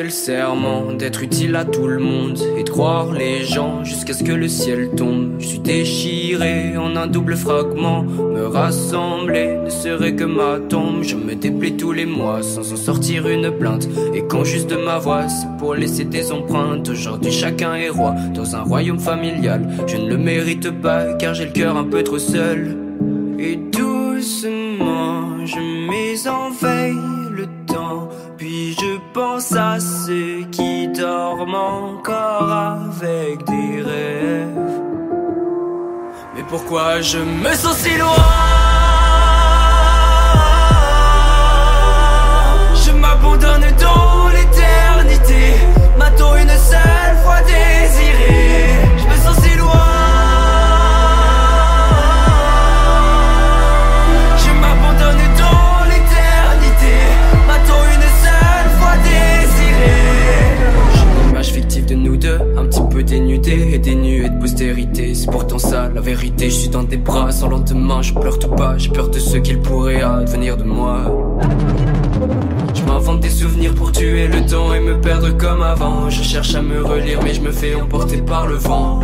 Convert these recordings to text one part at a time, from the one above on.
Le serment d'être utile à tout le monde et de croire les gens jusqu'à ce que le ciel tombe. Je suis déchiré en un double fragment. Me rassembler ne serait que ma tombe. Je me déplie tous les mois sans en sortir une plainte. Et quand juste de ma voix c'est pour laisser des empreintes. Aujourd'hui chacun est roi dans un royaume familial. Je ne le mérite pas car j'ai le cœur un peu trop seul. Et doucement je mets en veille le temps. Puis je pense à ceux qui dorment encore avec des rêves. Mais pourquoi je me sens si loin? Je m'abandonne dans l'éternité. M'a-t-on une seule fois désiré? Je me sens si loin. Je m'abandonne dans l'éternité. M'a-t-on une seule fois désiré? J'ai une image fictive de nous deux, un petit peu dénudée et dénuée de postérité. C'est pourtant ça la vérité. Je suis dans des bras sans lendemain. Je pleure tout bas, j'ai peur de ce qu'il pourrait advenir de moi. Je m'invente des souvenirs pour tuer le temps et me perdre comme avant. Je cherche à me relire mais je me fais emporter par le vent.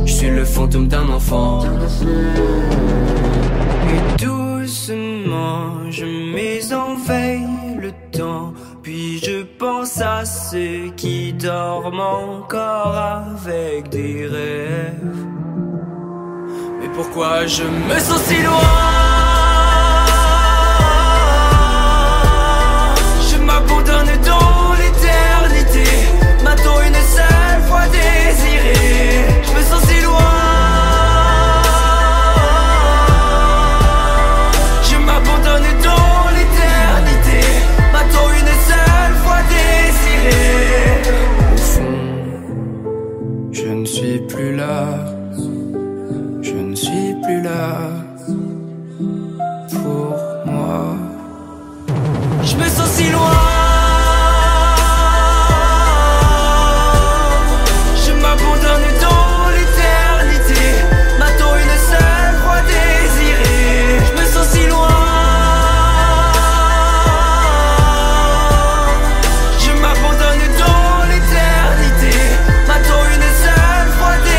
Je suis le fantôme d'un enfant. Et doucement je mets en veille le temps. Puis je pense à ceux qui dorment encore avec des rêves. Mais pourquoi je me sens si loin? Je m'abandonne dans l'éternité. M'a-t-on une seule fois désiré? Je me sens si loin. Je m'abandonne dans l'éternité. M'a-t-on une seule fois désiré? Au fond, je ne suis plus là. Je ne suis plus là pour moi. Je me sens si loin. Je m'abandonne dans l'éternité. M'a-t-on une seule fois désiré? Je me sens si loin. Je m'abandonne dans l'éternité. M'a-t-on une seule fois désiré?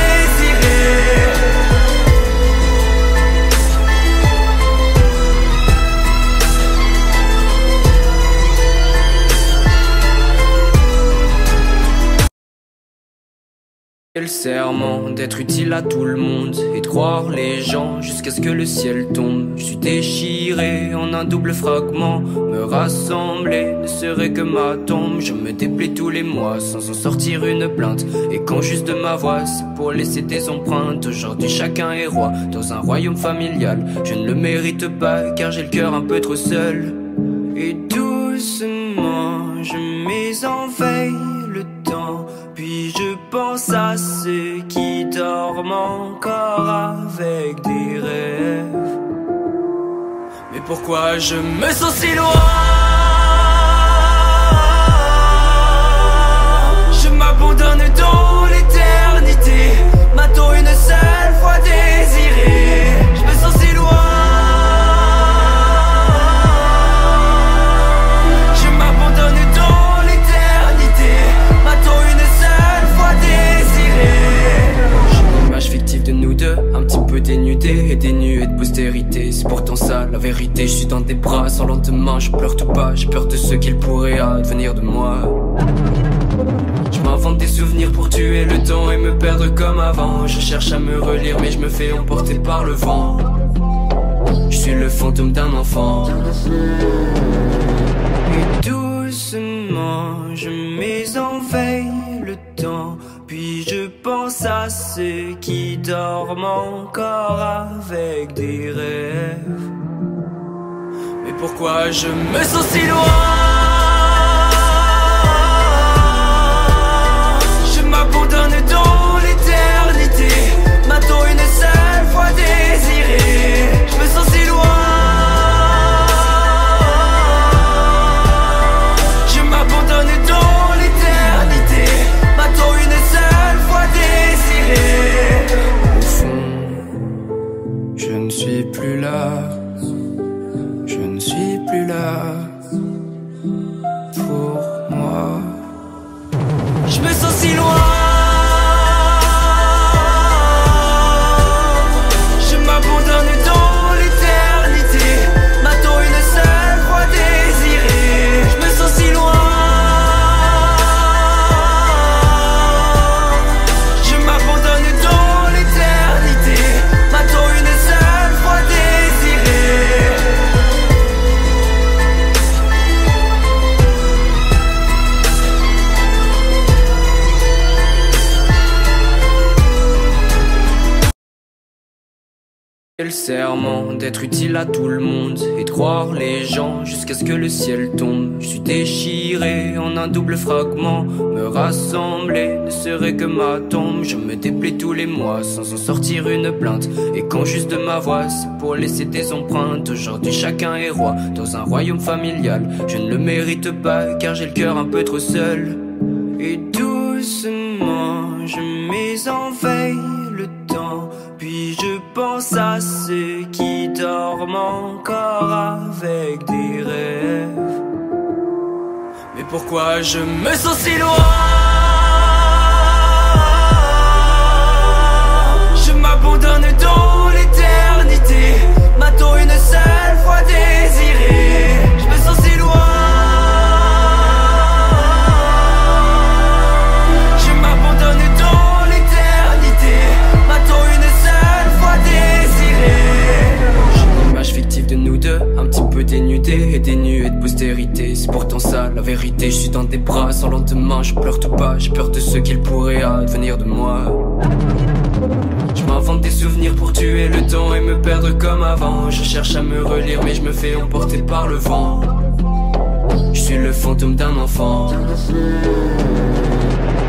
Le serment d'être utile à tout le monde et de croire les gens jusqu'à ce que le ciel tombe. Je suis déchiré en un double fragment. Me rassembler ne serait que ma tombe. Je me déplie tous les mois sans en sortir une plainte. Et quand juste de ma voix c'est pour laisser des empreintes. Aujourd'hui chacun est roi dans un royaume familial. Je ne le mérite pas car j'ai le cœur un peu trop seul. Et doucement je mets en veille le temps. Puis je pense à ceux qui dorment encore avec des rêves. Mais pourquoi je me sens si loin? Je m'abandonne dans l'éternité. M'a-t-on une seule fois désiré? Je me sens si loin. Je m'abandonne dans l'éternité. M'a-t-on une seule fois désiré? J'ai une image fictive de nous deux, un petit peu dénudée et dénuée de postérité. C'est pourtant ça la vérité. Je suis dans des bras sans lendemain. Je pleure tout bas, j'ai peur de ce qu'il pourrait advenir de moi. Je m'invente des souvenirs pour tuer le temps et me perdre comme avant. Je cherche à me relire mais je me fais emporter par le vent. Je suis le fantôme d'un enfant. Et doucement je mets en veille le temps. Puis je pense à ceux qui dorment encore avec des rêves. Mais pourquoi je me sens si loin? Je m'abandonne dans l'éternité. M'a-t-on une seule fois désiré? Je me sens si loin. Je m'abandonne dans l'éternité. M'a-t-on une seule fois désiré? Au fond, je ne suis plus là. Je ne suis plus là Le serment d'être utile à tout le monde et de croire les gens jusqu'à ce que le ciel tombe. Je suis déchiré en un double fragment. Me rassembler ne serait que ma tombe. Je me déplais tous les mois sans en sortir une plainte. Et quand juste de ma voix c'est pour laisser des empreintes. Aujourd'hui chacun est roi dans un royaume familial. Je ne le mérite pas car j'ai le cœur un peu trop seul. Et doucement je mets en veille le temps. Puis je pense à ceux qui dorment encore avec des rêves. Mais pourquoi je me sens si loin? Je m'abandonne dans l'éternité. M'a-t-on une seule fois désiré? Je me sens si loin. Je m'abandonne dans l'éternité. M'a-t-on une seule fois désiré? J'ai une image fictive de nous deux, un petit peu dénudée et dénuée de postérité. C'est pourtant ça la vérité. Je suis dans des bras sans lendemain. Je pleure tout bas, j'ai peur de ce qu'il pourrait advenir de moi. Je m'invente des souvenirs pour tuer le temps et me perdre comme avant. Je cherche à me relire mais je me fais emporter par le vent. Je suis le fantôme d'un enfant.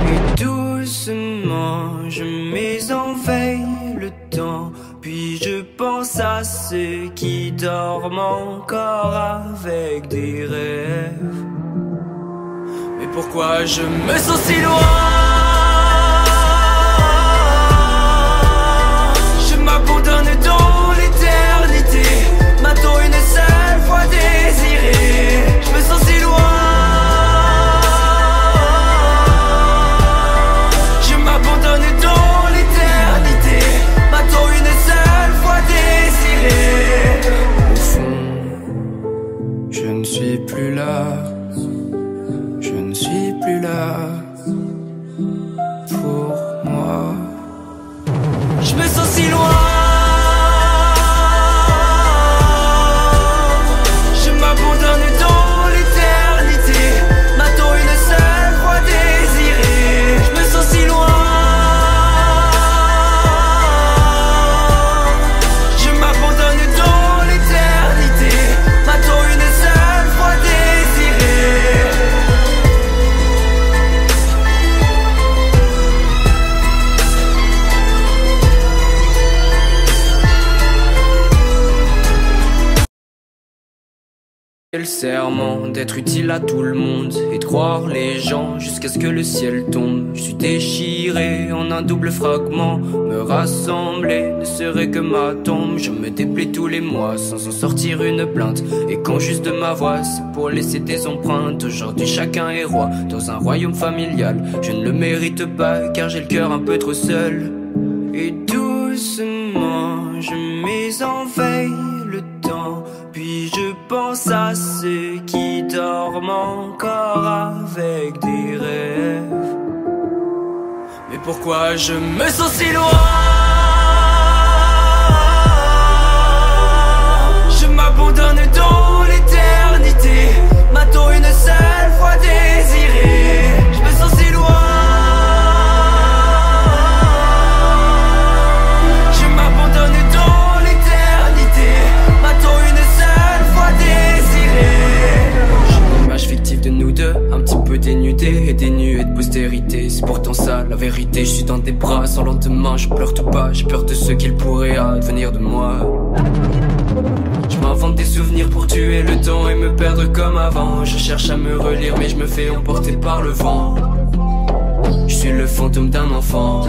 Et doucement je mets en veille le temps. Puis je pense à ceux qui dorment encore avec des rêves. Mais pourquoi je me sens si loin? Je m'abandonne dans l'éternité. M'a-t-on une seule fois désiré? Je me sens si loin. Je m'abandonne dans l'éternité. M'a-t-on une seule fois désiré? Au fond, je ne suis plus là. Je ne suis plus là pour moi. Je me sens si loin. Je m'abandonne dans l'éternité. M'a-t-on une seule fois désiré? Je me sens si loin. Je m'abandonne dans l'éternité. M'a-t-on une seule fois désiré? Le serment d'être utile à tout le monde et de croire les gens jusqu'à ce que le ciel tombe. Je suis déchiré en un double fragment. Me rassembler ne serait que ma tombe. Je me déplais tous les mois sans en sortir une plainte. Et quand juste de ma voix c'est pour laisser des empreintes. Aujourd'hui chacun est roi dans un royaume familial. Je ne le mérite pas car j'ai le cœur un peu trop seul. Et doucement je mets en veille le temps. Puis je pense à ceux qui dorment encore avec des rêves. Mais pourquoi je me sens si loin? Je m'abandonne dans l'éternité. M'a-t-on une seule fois désiré? Je me sens si loin. Je m'abandonne dans l'éternité. M'a-t-on une seule fois désiré? J'ai une image fictive de nous deux, un petit peu dénudée et dénuée de postérité. C'est pourtant ça la vérité. Je suis dans des bras sans lendemain. Je pleure tout bas, j'ai peur de ce qu'il pourrait advenir de moi. Je m'invente des souvenirs pour tuer le temps et me perdre comme avant. Je cherche à me relire mais je me fais emporter par le vent. Je suis le fantôme d'un enfant.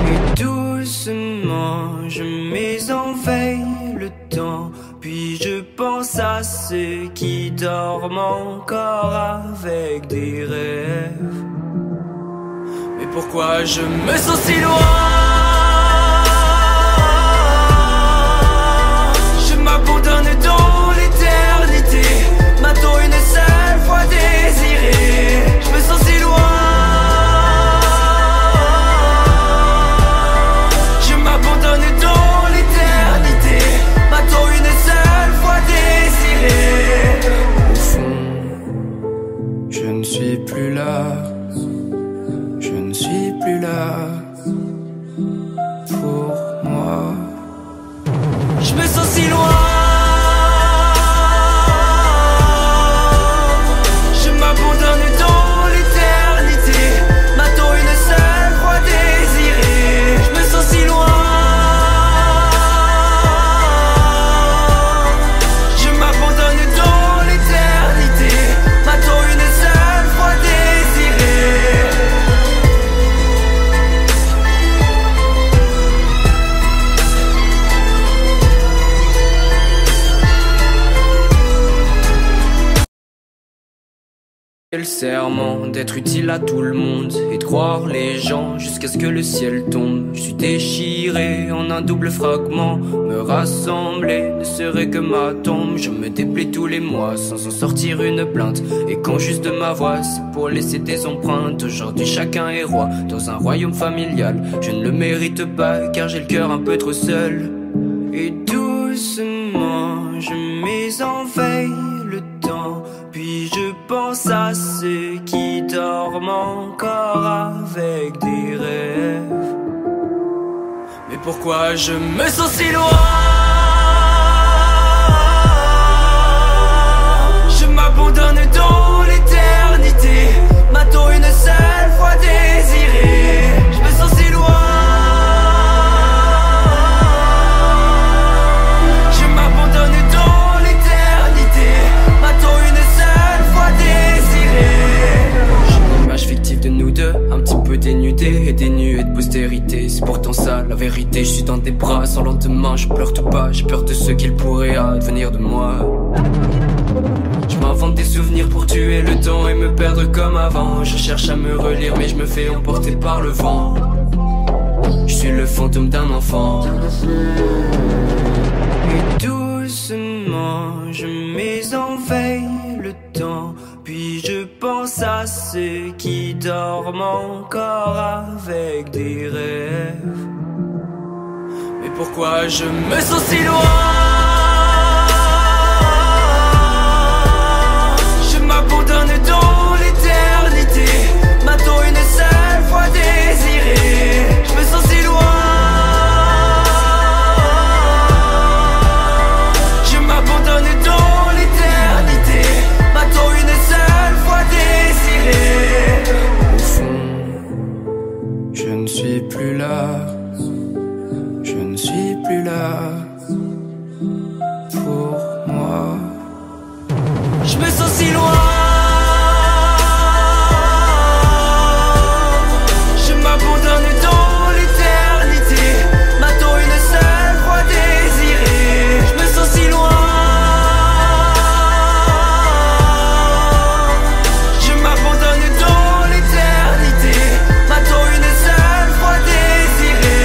Et doucement je mets en veille le temps. Puis je pense à ceux qui dorment encore avec des rêves. Mais pourquoi je me sens si loin? Je m'abandonne dans l'éternité. M'a-t-on une seule fois désiré? Je me sens si loin. Je m'abandonne dans l'éternité. M'a-t-on une seule fois désiré? Au fond, je ne suis plus là. Je ne suis plus là pour moi. J'ai le serment d'être utile à tout le monde et de croire les gens jusqu'à ce que le ciel tombe. Je suis déchiré en un double fragment. Me rassembler ne serait que ma tombe. Je me déplais tous les mois sans en sortir une plainte. Et quand juste de ma voix c'est pour laisser des empreintes. Aujourd'hui chacun est roi dans un royaume familial. Je ne le mérite pas car j'ai le cœur un peu trop seul. Et doucement je mets en veille le temps. Puis je pense à ceux qui dorment encore avec des rêves. Mais pourquoi je me sens si loin? Je m'abandonne dans l'éternité. M'a-t-on une seule fois désiré? Je me sens si loin. Je m'abandonne dans l'éternité. M'a-t-on une seule fois désiré? J'ai une image fictive de nous deux, un petit peu dénudée et dénuée de postérité. C'est pourtant ça la vérité. Je suis dans des bras sans lendemain. Je pleure tout bas, j'ai peur de ce qu'il pourrait advenir de moi. Je m'invente des souvenirs pour tuer le temps et me perdre comme avant. Je cherche à me relire mais je me fais emporter par le vent. Je suis le fantôme d'un enfant. Et doucement je mets en veille le temps. Puis je pense à ceux qui dorment encore avec des rêves. Mais pourquoi je me sens si loin? Je m'abandonne dans l'éternité. M'a-t-on une seule fois désiré? Je me sens si loin. Je m'abandonne dans l'éternité. M'a-t-on une seule fois désiré? Au fond, je ne suis plus là. Je ne suis plus là pour moi. Je me sens si loin. Je m'abandonne dans l'éternité. M'a-t-on une seule fois désiré? Je me sens si loin. Je m'abandonne dans l'éternité. M'a-t-on une seule fois désiré?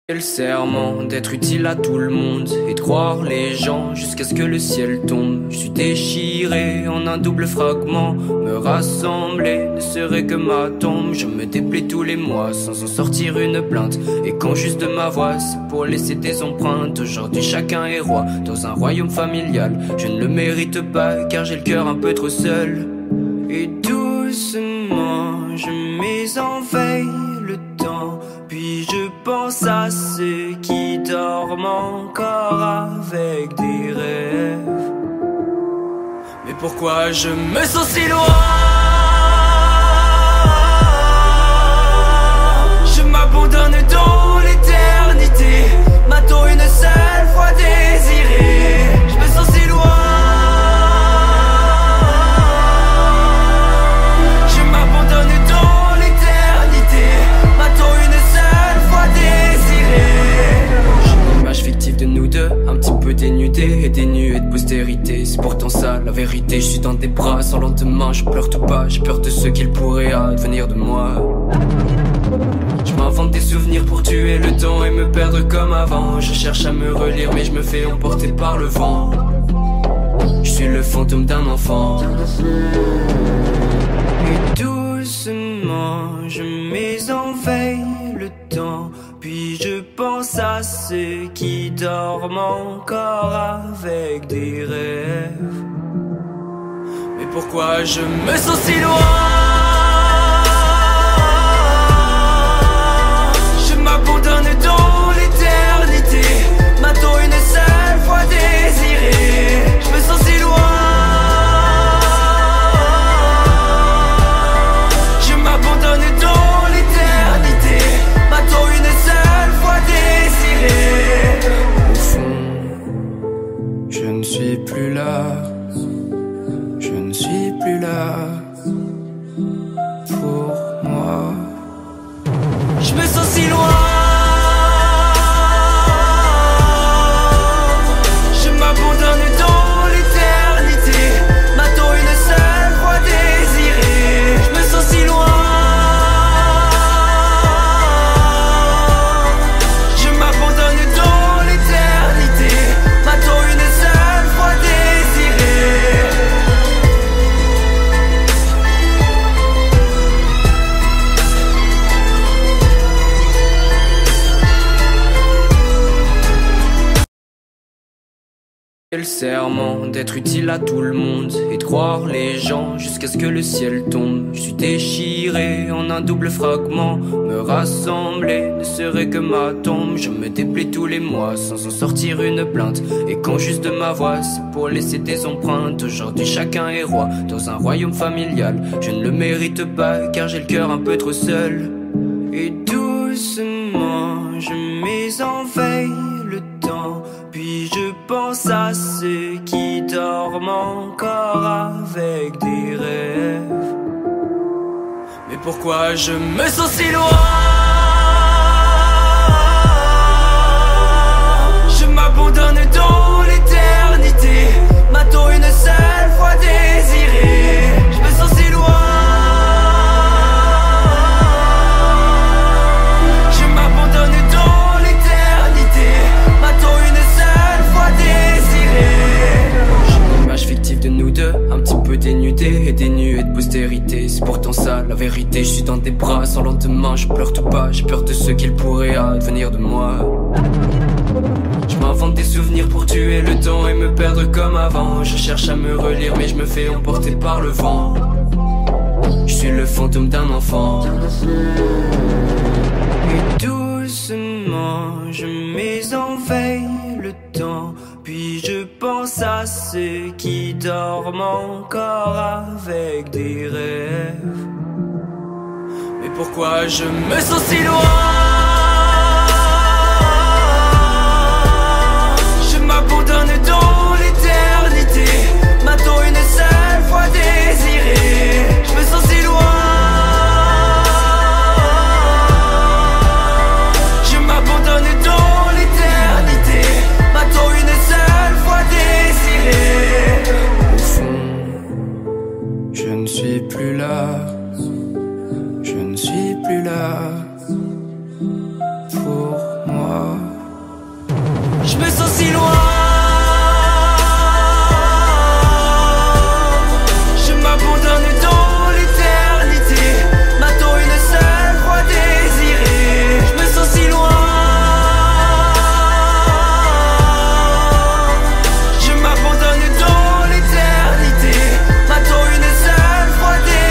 J'ai le serment d'être utile à tout le monde et de croire les gens jusqu'à ce que le ciel tombe. Je suis déchiré en un double fragment. Me rassembler ne serait que ma tombe. Je me déplais tous les mois sans en sortir une plainte. Et quand juste de ma voix c'est pour laisser des empreintes. Aujourd'hui chacun est roi dans un royaume familial. Je ne le mérite pas car j'ai le cœur un peu trop seul. Et doucement je mets en veille le temps. Puis je pense à ceux qui dorment encore avec des rêves. Mais pourquoi je me sens si loin? Je m'abandonne dans l'éternité. M'a-t-on une seule fois désiré? Je me sens si loin. Je m'abandonne dans l'éternité. M'a-t-on une seule fois désiré? J'ai une image fictive de nous deux, un petit peu dénudée et dénuée de postérité. C'est pourtant ça la vérité. Je suis dans des bras sans lendemain. Je pleure tout bas, j'ai peur de ce qu'il pourrait advenir de moi. Je m'invente des souvenirs pour tuer le temps et me perdre comme avant. Je cherche à me relire mais je me fais emporter par le vent. Je suis le fantôme d'un enfant. Et doucement je mets en veille le temps. Puis je pense à ceux qui dorment encore avec des rêves. Mais pourquoi je me sens si loin? Je m'abandonne dans l'éternité. M'a-t-on une seule fois désiré? Je me sens si loin. Je m'abandonne dans l'éternité. M'a-t-on une seule fois désiré? Au fond, je ne suis plus là. Je ne suis plus là Je me sens si loin. Je m'abandonne dans l'éternité. M'attend une seule fois désirée. Je me sens si loin. Je m'abandonne dans l'éternité. M'attend une seule fois désirée. Le serment d'être utile à tout le monde et de croire les gens jusqu'à ce que le ciel tombe. Je suis déchiré en un double fragment. Me rassembler ne serait que ma tombe. Je me déplais tous les mois sans en sortir une plainte. Et quand juste de ma voix c'est pour laisser des empreintes. Aujourd'hui chacun est roi dans un royaume familial. Je ne le mérite pas car j'ai le cœur un peu trop seul. Et doucement je mets en veille le temps. Puis je pense à ceux qui dorment encore avec des rêves. Mais pourquoi je me sens si loin? Je m'abandonne dans l'éternité. M'attend une seule fois désirée. Je me sens si loin. Je m'abandonne dans l'éternité. M'attend une seule fois désirée. J'ai une image fictive de nous deux, un petit peu dénudée et dénuée de postérité. C'est pourtant ça la vérité. Je suis dans des bras sans lendemain. Je pleure tout bas, j'ai peur de ce qu'il pourrait advenir de moi. Je m'invente des souvenirs pour tuer le temps et me perdre comme avant. Je cherche à me relire mais je me fais emporter par le vent. Je suis le fantôme d'un enfant. Et doucement je mets en veille le temps. Puis je pense à ceux qui dorment encore avec des rêves. Mais pourquoi je me sens si loin? Je m'abandonne dans l'éternité. M'attend une seule fois désirée. Je me sens si loin. Je m'abandonne dans l'éternité. M'attend une seule fois désirée. Au fond, je ne suis plus là. Je ne suis plus là pour moi. Je me sens si loin. Je m'abandonne dans l'éternité. M'attend une seule fois désirée. Je me sens si loin. Je m'abandonne dans l'éternité. M'attend une seule fois désirée.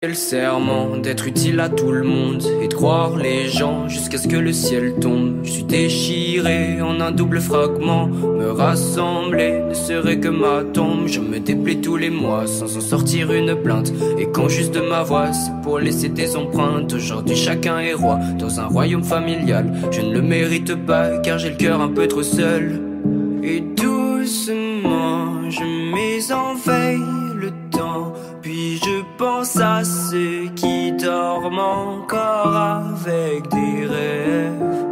Le serment d'être utile à tout le monde et de croire les gens jusqu'à ce que le ciel tombe. Je suis déchiré en un double fragment. Me rassembler ne serait que ma tombe. Je me déplais tous les mois sans en sortir une plainte. Et quand juste de ma voix c'est pour laisser des empreintes. Aujourd'hui chacun est roi dans un royaume familial. Je ne le mérite pas car j'ai le cœur un peu trop seul. Et doucement je mets en veille le temps. Puis je pense à ceux qui dorment encore avec des rêves.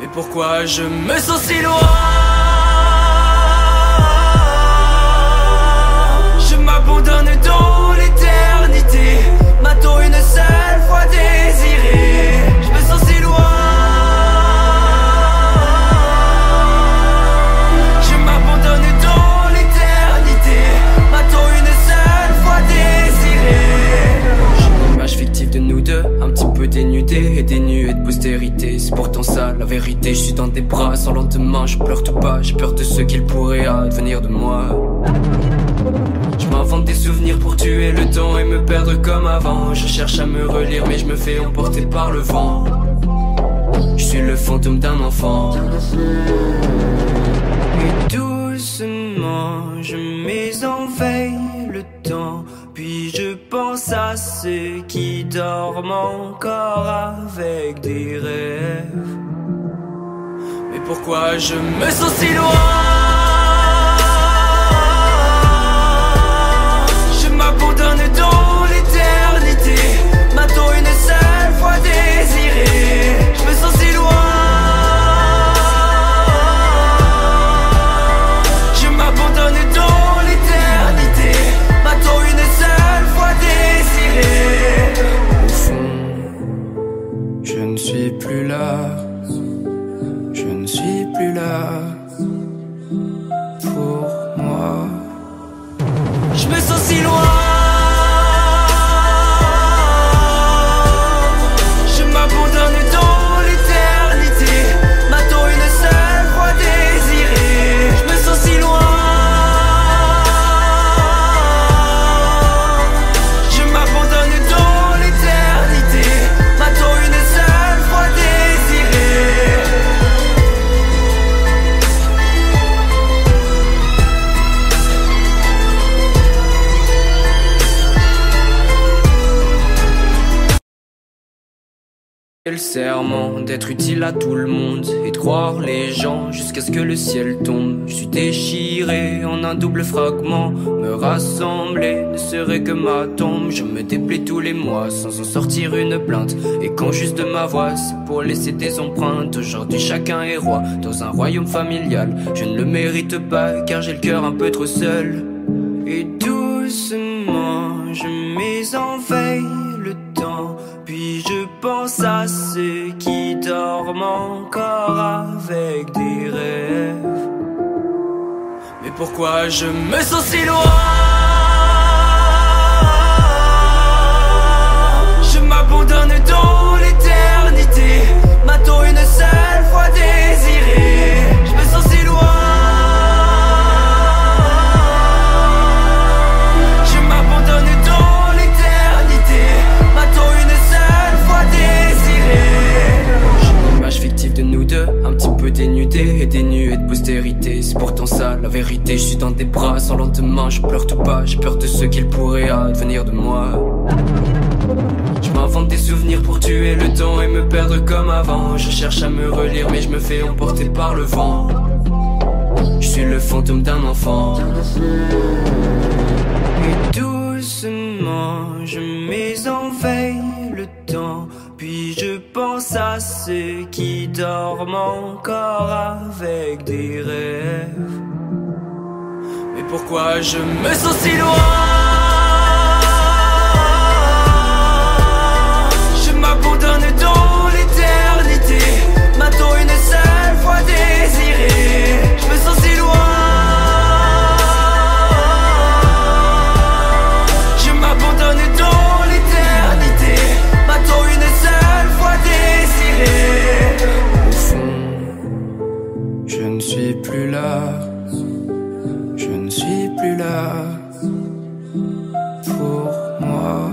Mais pourquoi je me sens si loin? Je m'abandonne dans l'éternité. M'attend une seule fois désirée. Je me sens si loin. Je m'abandonne dans l'éternité. M'attend une seule fois désirée. J'ai une image fictive de nous deux, un petit peu dénudée et dénuée de postérité. C'est pourtant ça la vérité. Je suis dans des bras sans lendemain. Je pleure tout bas, j'ai peur de ce qu'il pourrait advenir de moi. Je m'invente des souvenirs pour tuer le temps et me perdre comme avant. Je cherche à me relire mais je me fais emporter par le vent. Je suis le fantôme d'un enfant. Et doucement je mets en veille le temps. Puis je pense à ceux qui dorment encore avec des rêves. Mais pourquoi je me sens si loin? Je m'abandonne dans l'éternité. M'a-t-on une seule fois désiré? Je me sens si loin. Je m'abandonne dans l'éternité. M'a-t-on une seule fois désiré? Au fond, je ne suis plus là. Je ne suis plus là pour moi. Je me sens si loin. Je m'abandonne dans l'éternité. M'a-t-on une seule fois désiré? Je me sens si loin. Je m'abandonne dans l'éternité. M'a-t-on une seule fois désiré? Le serment d'être utile à tout le monde et de croire les gens jusqu'à ce que le ciel tombe. Je suis déchiré en un double fragment. Me rassembler ne serait que ma tombe. Je me déplais tous les mois sans en sortir une plainte. Et quand juste de ma voix c'est pour laisser des empreintes. Aujourd'hui chacun est roi dans un royaume familial. Je ne le mérite pas car j'ai le cœur un peu trop seul. Et doucement je mets en veille le temps. Puis je pense à ceux qui dorment encore avec des rêves. Mais pourquoi je me sens si loin? Je m'abandonne dans l'éternité. M'a-t-on une seule fois désiré? Je me sens si loin. Je m'abandonne dans l'éternité. M'a-t-on une seule fois désiré? J'ai une image fictive de nous deux, un petit peu dénudée et dénuée de postérité. C'est pourtant ça la vérité. Je suis dans des bras sans lendemain. Je pleure tout bas, j'ai peur de ce qu'il pourrait advenir de moi. Je m'invente des souvenirs pour tuer le temps et me perdre comme avant. Je cherche à me relire mais je me fais emporter par le vent. Je suis le fantôme d'un enfant. Et doucement je mets en veille le temps. Puis je pense à ceux qui dorment encore avec des rêves. Mais pourquoi je me sens si loin? Je m'abandonne dans l'éternité. M'a-t-on une seule fois désiré? Je me sens si loin. Je m'abandonne dans l'éternité. M'a-t-on une seule fois désiré? Au fond, je ne suis plus là. Je ne suis plus là pour moi.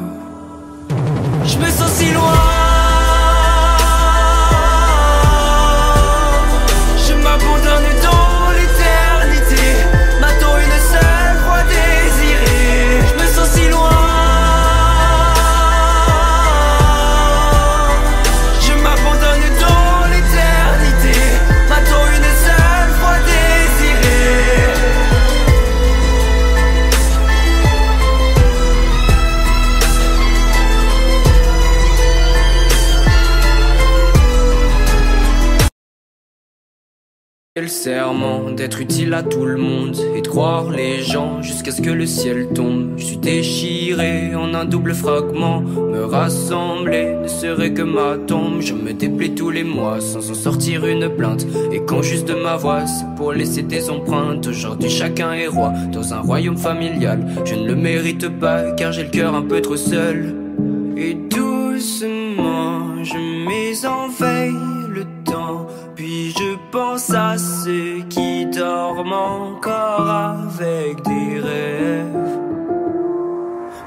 Je me sens si loin. Je m'abandonne dans l'éternité. M'a-t-on une seule fois désiré? Je me sens si loin. Je m'abandonne dans l'éternité. M'a-t-on une seule fois désiré? Le serment d'être utile à tout le monde et de croire les gens jusqu'à ce que le ciel tombe. Je suis déchiré en un double fragment. Me rassembler ne serait que ma tombe. Je me déplais tous les mois sans en sortir une plainte. Et quand juste de ma voix c'est pour laisser des empreintes. Aujourd'hui chacun est roi dans un royaume familial. Je ne le mérite pas car j'ai le cœur un peu trop seul. Et doucement je mets en veille le temps. Puis je pense à ceux qui dorment encore avec des rêves.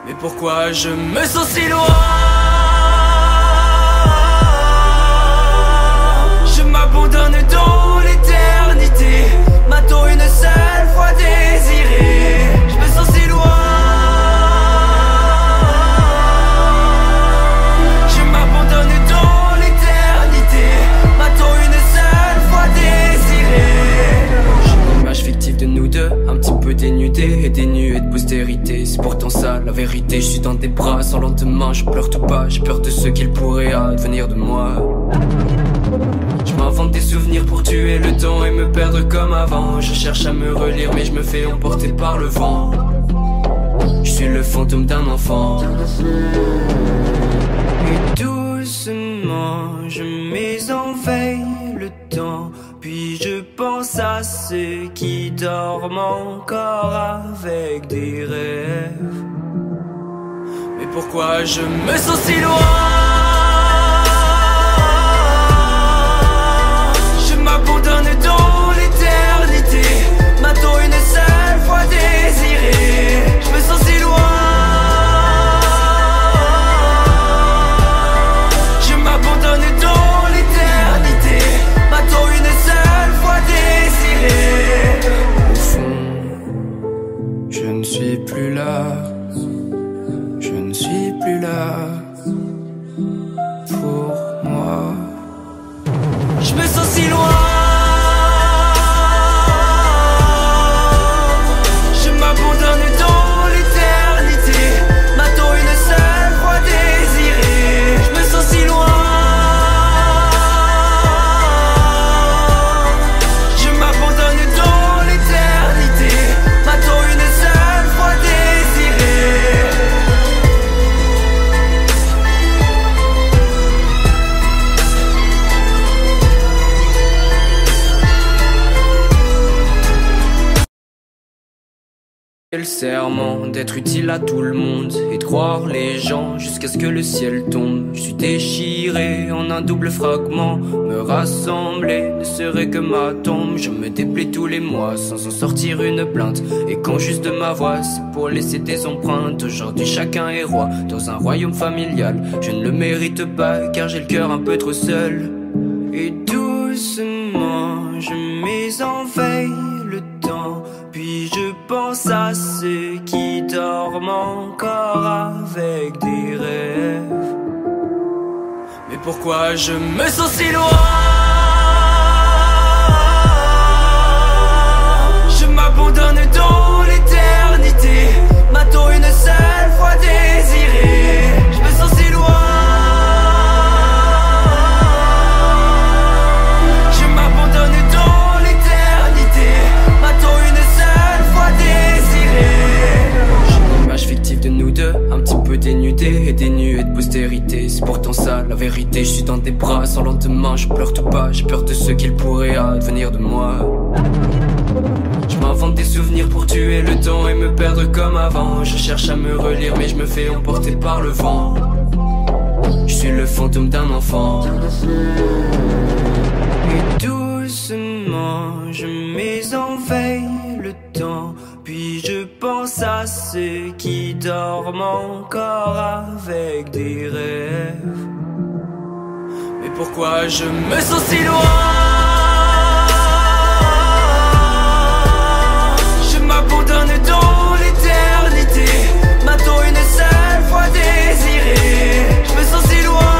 Mais pourquoi je me sens si loin? Je m'abandonne dans l'éternité. M'a-t-on une seule fois désiré? Je me sens si loin. vérité, je suis dans tes bras sans lendemain. Je pleure tout bas, j'ai peur de ce qu'il pourrait advenir de moi. Je m'invente des souvenirs pour tuer le temps et me perdre comme avant. Je cherche à me relire mais je me fais emporter par le vent. Je suis le fantôme d'un enfant. Et doucement je mets en veille le temps. Puis je pense à ceux qui dorment encore avec des rêves. Mais pourquoi je me sens si loin? Je m'abandonne dans l'éternité. M'a-t-on une seule fois désiré? Je me sens si loin. Je m'abandonne dans l'éternité. M'a-t-on une seule fois désiré? Au fond, je ne suis plus là. Je ne suis plus là pour moi. Je me sens si loin. Je m'abandonne dans l'éternité. M'a-t-on une seule fois désiré? Je me sens si loin. Je m'abandonne dans l'éternité. M'a-t-on une seule fois désiré? Le serment d'être utile à tout le monde et de croire les gens jusqu'à ce que le ciel tombe. Je suis déchiré en un double fragment. Me rassembler ne serait que ma tombe. Je me déplais tous les mois sans en sortir une plainte. Et quand juste de ma voix c'est pour laisser des empreintes. Aujourd'hui chacun est roi dans un royaume familial. Je ne le mérite pas car j'ai le cœur un peu trop seul. Et doucement je mets en veille le temps. Puis je pense à ceux qui dorment encore avec des rêves. Mais pourquoi je me sens si loin? Je m'abandonne dans l'éternité. M'a-t-on une seule fois désiré? Je me sens si loin. Je m'abandonne dans l'éternité. M'a-t-on une seule fois désiré? J'ai une image fictive de nous deux, un petit peu dénudée et dénuée de postérité. C'est pourtant ça la vérité, je suis dans tes bras sans lendemain. Je pleure tout bas, j'ai peur de ce qu'il pourrait advenir de moi. Je m'invente des souvenirs pour tuer le temps et me perdre comme avant. Je cherche à me relire mais je me fais emporter par le vent. Je suis le fantôme d'un enfant. Et doucement je mets en veille le temps. Puis je pense à ceux qui dorment encore avec des rêves. Mais pourquoi je me sens si loin? Je m'abandonne dans l'éternité. M'a-t-on une seule fois désiré? Je me sens si loin.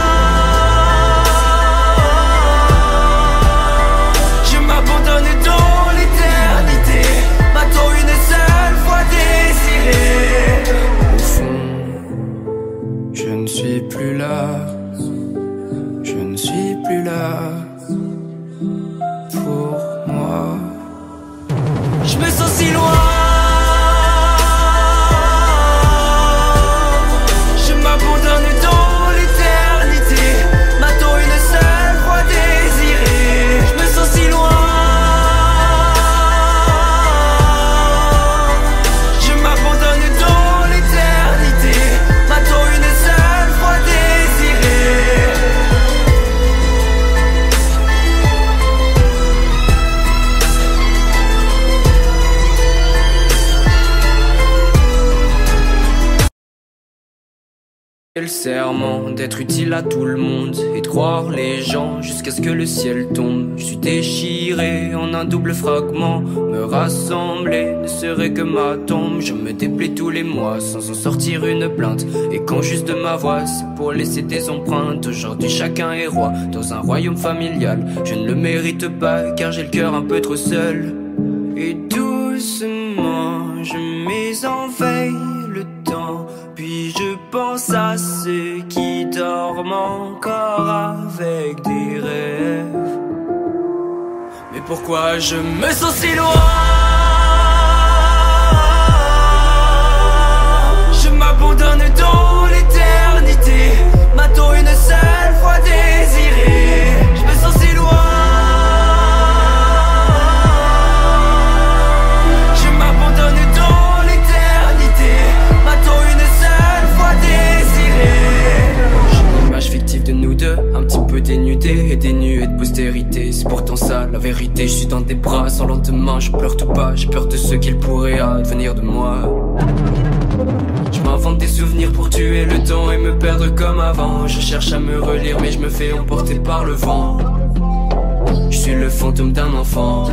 Je m'abandonne dans l'éternité. M'a-t-on une seule fois désiré? Au fond, je ne suis plus là. Je ne suis plus là pour moi. Je me sens si loin. Je m'abandonne dans l'éternité. M'a-t-on une seule fois désiré? Je me sens si loin. Je m'abandonne dans l'éternité. M'a-t-on une seule fois désiré? Le serment d'être utile à tout le monde et de croire les gens jusqu'à ce que le ciel tombe. Je suis déchiré en un double fragment. Me rassembler ne serait que ma tombe. Je me déplais tous les mois sans en sortir une plainte. Et quand juste de ma voix c'est pour laisser des empreintes. Aujourd'hui chacun est roi dans un royaume familial. Je ne le mérite pas car j'ai le cœur un peu trop seul. Et doucement je mets en veille le temps. Puis pense à ceux qui dorment encore avec des rêves. Mais pourquoi je me sens si loin? Je m'abandonne dans l'éternité, m'a-t-on une seule fois désiré? Je me sens si loin. Je m'abandonne dans l'éternité, m'a-t-on une seule fois désiré? J'ai une image fictive de nous deux, un petit peu dénudée et dénuée de postérité. C'est pourtant ça la vérité, je suis dans tes bras sans lendemain. Je pleure tout bas, j'ai peur de ce qu'il pourrait advenir de moi. Je m'invente des souvenirs pour tuer le temps et me perdre comme avant. Je cherche à me relire mais je me fais emporter par le vent. Je suis le fantôme d'un enfant.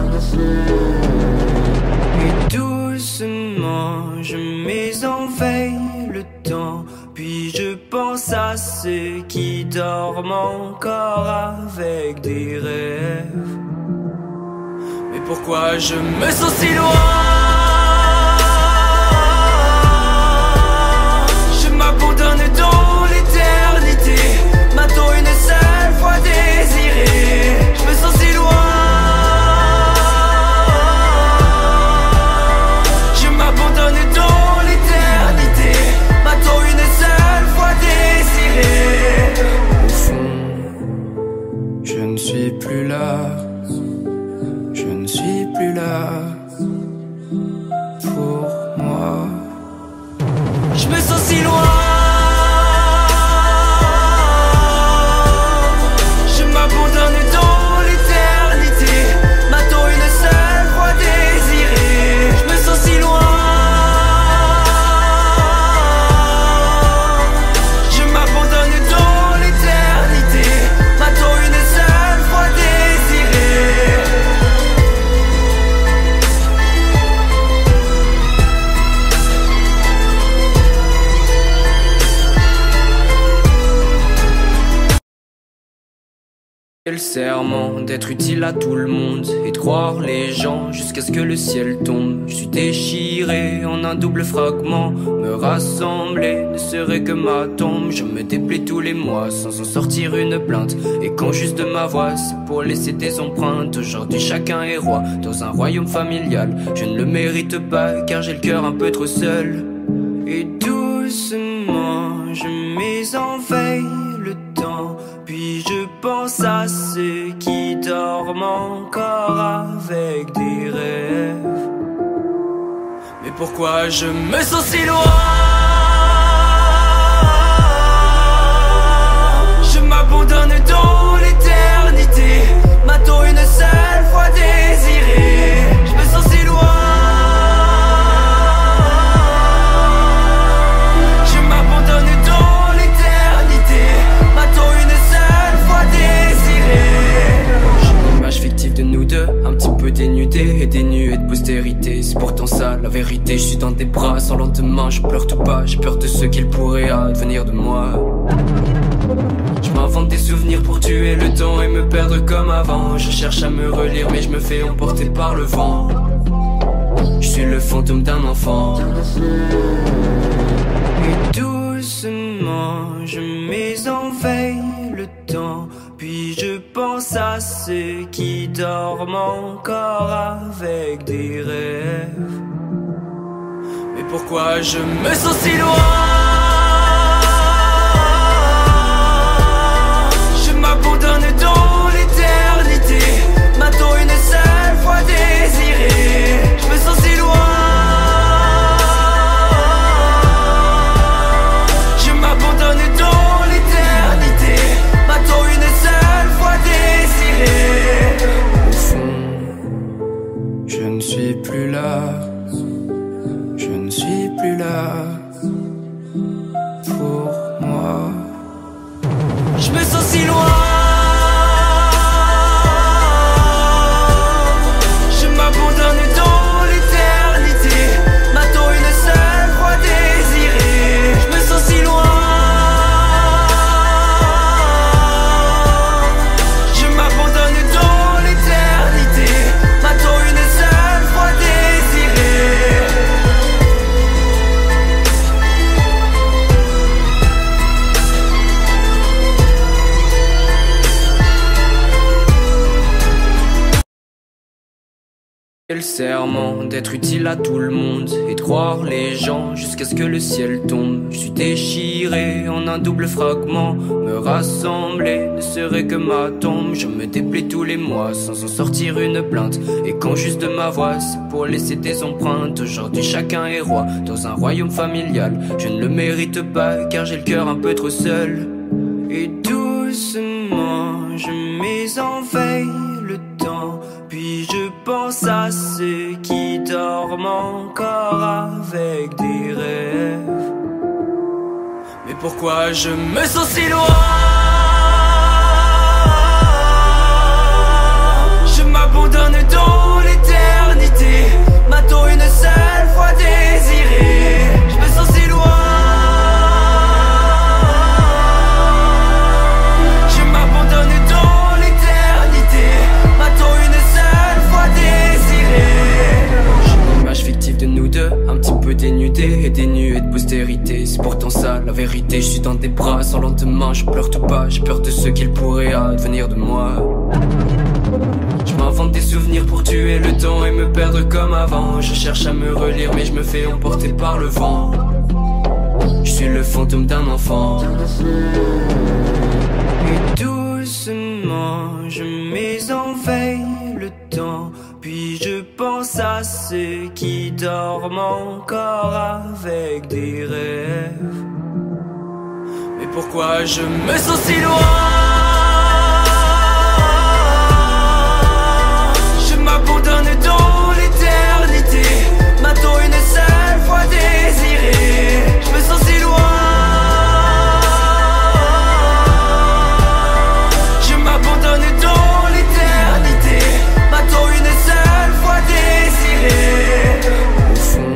Et doucement je mets en veille le temps, puis je pense à ceux qui dorment encore avec des rêves. Mais pourquoi je me sens si loin? Je m'abandonne dans l'éternité, m'a-t-on une seule fois désiré? Je me sens si loin. Je m'abandonne dans l'éternité, m'a-t-on une seule fois désiré? Au fond, je ne suis plus là. Je ne suis plus là pour moi. Je me sens si loin. Je m'abandonne dans l'éternité, m'a-t-on une seule fois désiré? Je me sens si loin. Je m'abandonne dans l'éternité, m'a-t-on une seule fois désiré? Le serment d'être utile à tout le monde et de croire les gens jusqu'à ce que le ciel tombe. Je suis déchiré en un double fragment. Me rassembler ne serait que ma tombe. Je me déplais tous les mois sans en sortir une plainte. Et quand juste de ma voix c'est pour laisser des empreintes. Aujourd'hui chacun est roi dans un royaume familial. Je ne le mérite pas car j'ai le cœur un peu trop seul. Et doucement je mets en veille le temps, puis je pense à ceux qui dorment encore avec des rêves. Mais pourquoi je me sens si loin? Je m'abandonne dans l'éternité, m'a-t-on une seule fois désiré? Je me sens si loin. Je m'abandonne dans l'éternité, m'a-t-on une seule fois désiré? J'ai une image fictive de nous deux, un petit peu dénudée et dénuée de postérité. C'est pourtant ça la vérité, je suis dans tes bras sans lendemain. Je pleure tout bas, j'ai peur de ce qu'il pourrait advenir de moi. Je m'invente des souvenirs pour tuer le temps et me perdre comme avant. Je cherche à me relire mais je me fais emporter par le vent. Je suis le fantôme d'un enfant. Et doucement je mets en veille le temps, puis je pense à ceux qui dorment encore avec des rêves. Mais pourquoi je me sens si loin? Je m'abandonne dans l'éternité, m'a-t-on une seule fois désiré? Je me sens si loin. Je m'abandonne dans l'éternité, m'a-t-on une seule fois désiré? Au fond, je ne suis plus là. Je ne suis plus là Le serment d'être utile à tout le monde et de croire les gens jusqu'à ce que le ciel tombe. Je suis déchiré en un double fragment. Me rassembler ne serait que ma tombe. Je me déplais tous les mois sans en sortir une plainte. Et quand juste de ma voix c'est pour laisser des empreintes. Aujourd'hui chacun est roi dans un royaume familial. Je ne le mérite pas car j'ai le cœur un peu trop seul. Et doucement je mets en veille le temps. Puis je pense à ceux qui dorment encore avec des rêves. Mais pourquoi je me sens si loin? Je m'abandonne dans l'éternité. M'a-t-on une seule fois désiré? Je me sens si loin. Je m'abandonne dans l'éternité. M'a-t-on une seule fois désiré? J'ai une image fictive de nous deux, un petit peu dénudée et dénuée de postérité. C'est pourtant ça la vérité. Je suis dans des bras sans lendemain. Je pleure tout bas, j'ai peur de ce qu'il pourrait advenir de moi. Je m'invente des souvenirs pour tuer le temps et me perdre comme avant. Je cherche à me relire mais je me fais emporter par le vent. Je suis le fantôme d'un enfant. Et doucement je mets en veille le temps. Puis je pense à ceux qui dorment encore avec des rêves. Mais pourquoi je me sens si loin? Je m'abandonne dans l'éternité. M'a-t-on une seule fois désiré? Je me sens si loin. Je m'abandonne dans l'éternité. M'a-t-on une seule fois désiré? Au fond,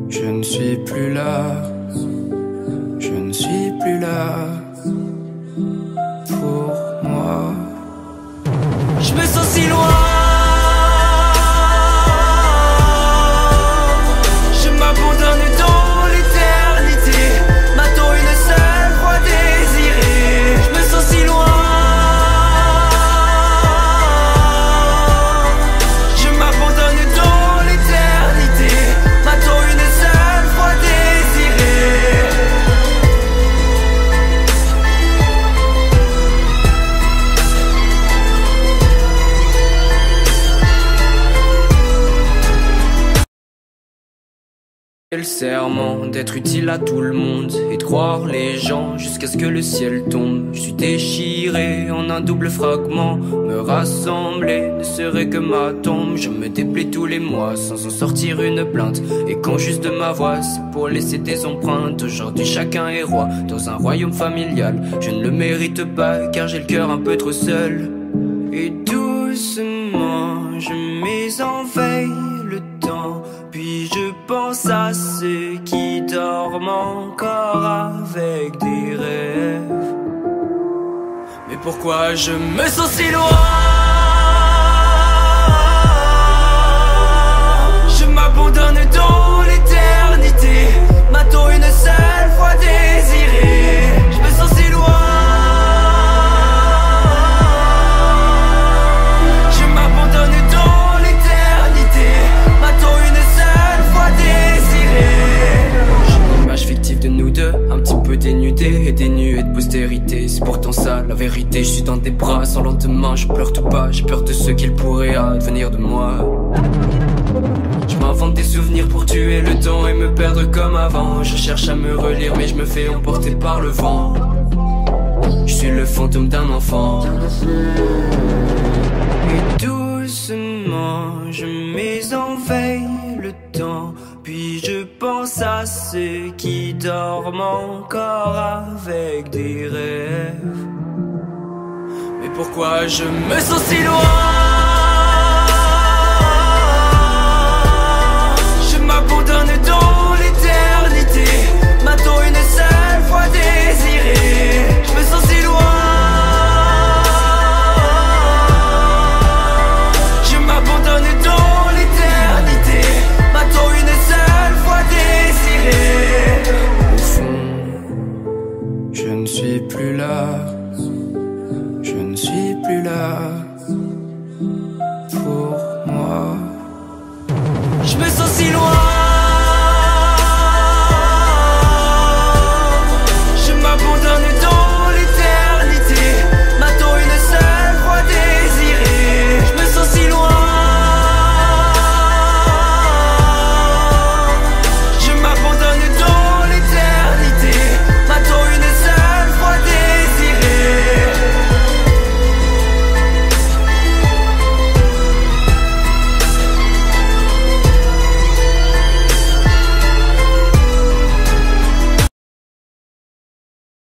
je ne suis plus là. Je ne suis plus là pour moi. Je me sens si loin. Je m'abandonne dans l'éternité. M'a-t-on une seule fois désiré? Je me sens si loin. Je m'abandonne dans l'éternité. M'a-t-on une seule fois désiré? Le serment d'être utile à tout le monde et de croire les gens jusqu'à ce que le ciel tombe. Je suis déchiré en un double fragment. Me rassembler ne serait que ma tombe. Je me déplais tous les mois sans en sortir une plainte. Et quand juste de ma voix c'est pour laisser des empreintes. Aujourd'hui chacun est roi dans un royaume familial. Je ne le mérite pas car j'ai le cœur un peu trop seul. Et doucement je mets en veille le temps. Puis je pense à ceux qui dorment encore avec des rêves. Mais pourquoi je me sens si loin? Je m'abandonne dans l'éternité. M'a-t-on une seule fois désiré? Je me sens si loin. Je m'abandonne dans l'éternité. M'a-t-on une seule fois désiré? J'ai une image fictive de nous deux, un petit peu dénudée et dénuée de postérité. C'est pourtant ça la vérité. Je suis dans des bras sans lendemain. Je pleure tout bas, j'ai peur de ce qu'il pourrait advenir de moi. Je m'invente des souvenirs pour tuer le temps et me perdre comme avant. Je cherche à me relire mais je me fais emporter par le vent. Je suis le fantôme d'un enfant. Et doucement je mets en veille le temps. Puis je pense à ceux qui dorment encore avec des rêves. Mais pourquoi je me sens si loin? Je m'abandonne dans l'éternité. M'a-t-on une seule fois désiré? Je me sens si loin. Je m'abandonne dans l'éternité. M'a-t-on une seule fois désiré? Au fond, je ne suis plus là. Je ne suis plus là pour moi. si loin. Je m'abandonne dans l'éternité, m'attend une seule fois désirée. Je me sens si loin. Je m'abandonne dans l'éternité, m'attend une seule fois désirée.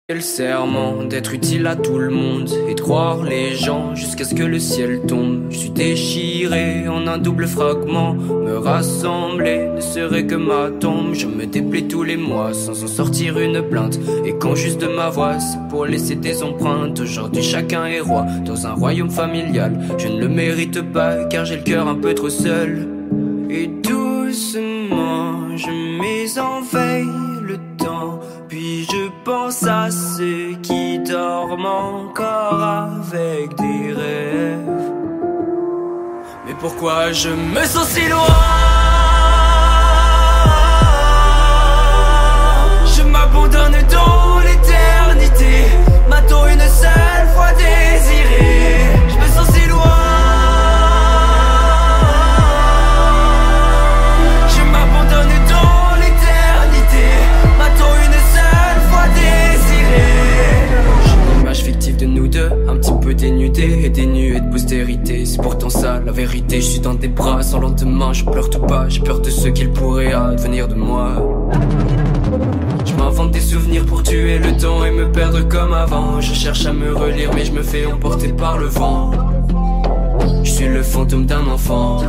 Le serment d'être utile à tout le monde et de croire les gens jusqu'à ce que le ciel tombe. Je suis déchiré en un double fragment. Me rassembler ne serait que ma tombe. Je me déplais tous les mois sans en sortir une plainte. Et quand juste de ma voix c'est pour laisser des empreintes. Aujourd'hui chacun est roi dans un royaume familial. Je ne le mérite pas car j'ai le cœur un peu trop seul. Et doucement je mets en veille le temps. Puis je pense à ceux qui dorment encore avec des rêves. Mais pourquoi je me sens si loin? Je m'abandonne dans l'éternité, m'attend une seule fois désirée. Je me sens si loin. Je m'abandonne dans l'éternité, m'attend une seule fois désirée. J'ai une image fictive de nous deux, un petit peu dénudée et dénuée de postérité. C'est pourtant ça la vérité, je suis dans des bras sans lendemain. Je pleure tout bas, j'ai peur de ce qu'il pourrait advenir de moi. Je m'invente des souvenirs pour tuer le temps et me perdre comme avant. Je cherche à me relire mais je me fais emporter par le vent. Je suis le fantôme d'un enfant.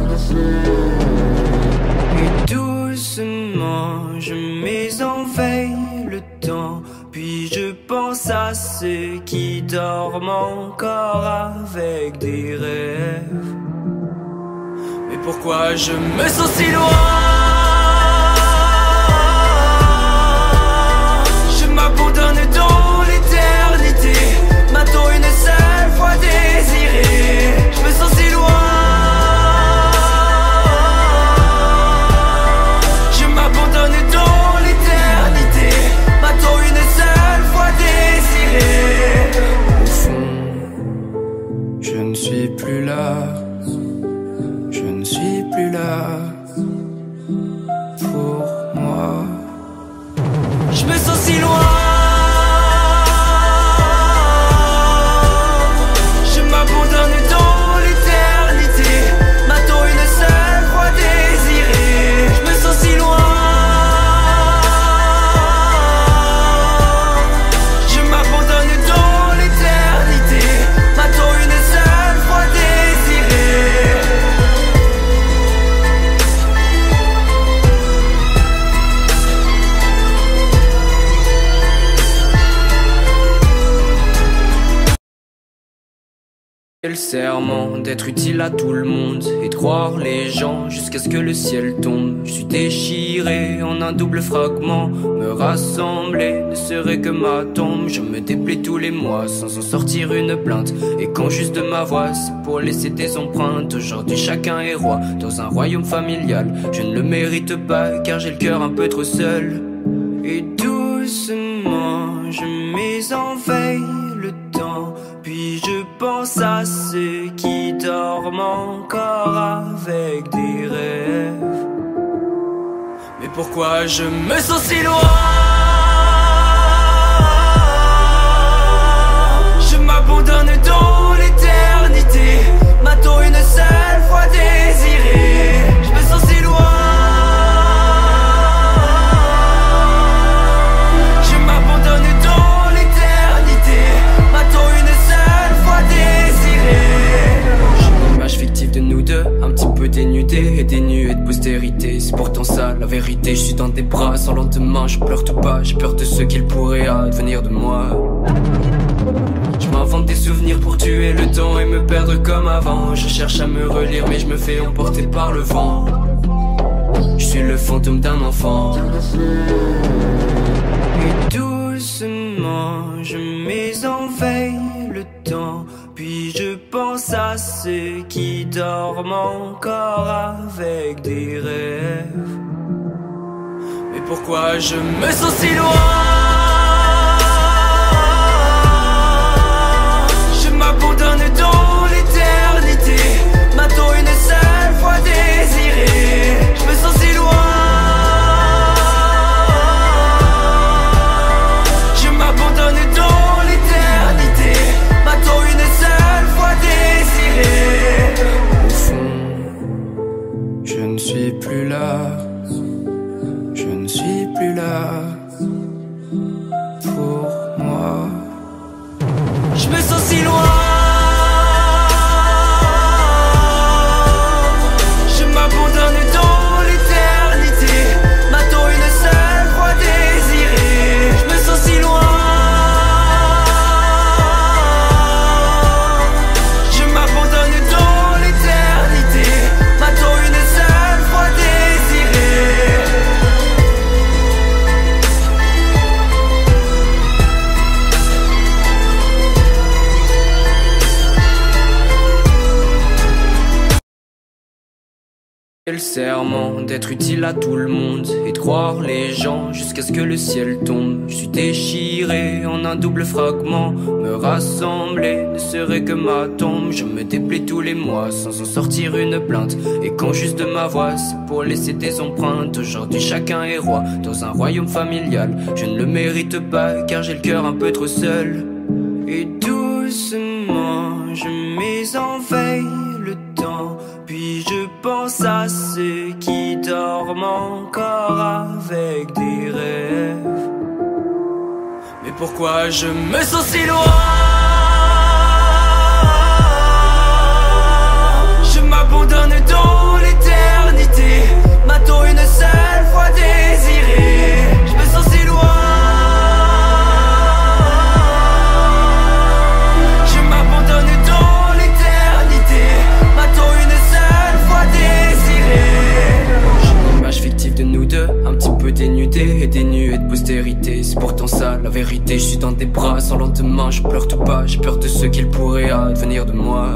Et doucement je mets en veille le temps. Puis je pense à ceux qui dorment encore avec des rêves. Mais pourquoi je me sens si loin? Je m'abandonne dans l'éternité, m'attend une seule fois désirée. Je me sens si loin. Je m'abandonne dans l'éternité, m'attend une seule fois désirée. Au fond, je ne suis plus là. Je ne suis plus là pour moi. Je me sens si loin. Je m'abandonne dans l'éternité, m'attend une seule fois désirée. Je me sens si loin. Je m'abandonne dans l'éternité, m'attend une seule fois désirée. Le serment d'être utile à tout le monde et de croire les gens jusqu'à ce que le ciel tombe. Je suis déchiré en un double fragment. Me rassembler ne serait que ma tombe. Je me déplais tous les mois sans en sortir une plainte. Et quand juste de ma voix c'est pour laisser des empreintes. Aujourd'hui chacun est roi dans un royaume familial. Je ne le mérite pas car j'ai le cœur un peu trop seul. Et doucement je mets en veille le temps. Puis je pense à ceux qui dorment encore avec des rêves. Mais pourquoi je me sens si loin? Je m'abandonne dans l'éternité, m'attend une seule fois désirée. Je me sens si loin. Je m'abandonne dans l'éternité, m'attend une seule fois désirée. J'ai une image fictive de nous deux, un petit peu dénudée et dénuée de postérité. C'est pourtant ça la vérité, je suis dans des bras sans lendemain. Je pleure tout bas, j'ai peur de ce qu'il pourrait advenir de moi. Je m'invente des souvenirs pour tuer le temps et me perdre comme avant. Je cherche à me relire mais je me fais emporter par le vent. Je suis le fantôme d'un enfant. Et doucement je mets en veille le temps. Puis je pense pense à ceux qui dorment encore avec des rêves. Mais pourquoi je me sens si loin? Je m'abandonne dans l'éternité. M'a-t-on une seule fois désiré? Je me sens si loin. Je m'abandonne dans l'éternité. M'a-t-on une seule fois désiré? Au fond, je ne suis plus là. Je ne suis plus là pour moi. Je me sens si loin. Je m'abandonne dans l'éternité. M'a-t-on une seule fois désiré? Je me sens si loin. Je m'abandonne dans l'éternité. M'a-t-on une seule fois désiré? Le serment d'être utile à tout le monde et de croire les gens jusqu'à ce que le ciel tombe. Je suis déchiré en un double fragment. Me rassembler ne serait que ma tombe. Je me déplais tous les mois sans en sortir une plainte. Et quand juste de ma voix c'est pour laisser des empreintes. Aujourd'hui chacun est roi dans un royaume familial. Je ne le mérite pas car j'ai le cœur un peu trop seul. Et doucement je mets en veille le temps. Puis je pense à ceux qui dorment encore avec des rêves. Mais pourquoi je me sens si loin? Je m'abandonne dans l'éternité. M'a-t-on une seule fois désiré? Je me sens si loin. Je m'abandonne dans l'éternité. M'a-t-on une seule fois désiré? J'ai une image fictive de nous deux, un petit peu dénudée et dénuée de postérité. C'est pourtant ça la vérité. Je suis dans des bras sans lendemain. Je pleure tout bas, j'ai peur de ce qu'il pourrait advenir de moi.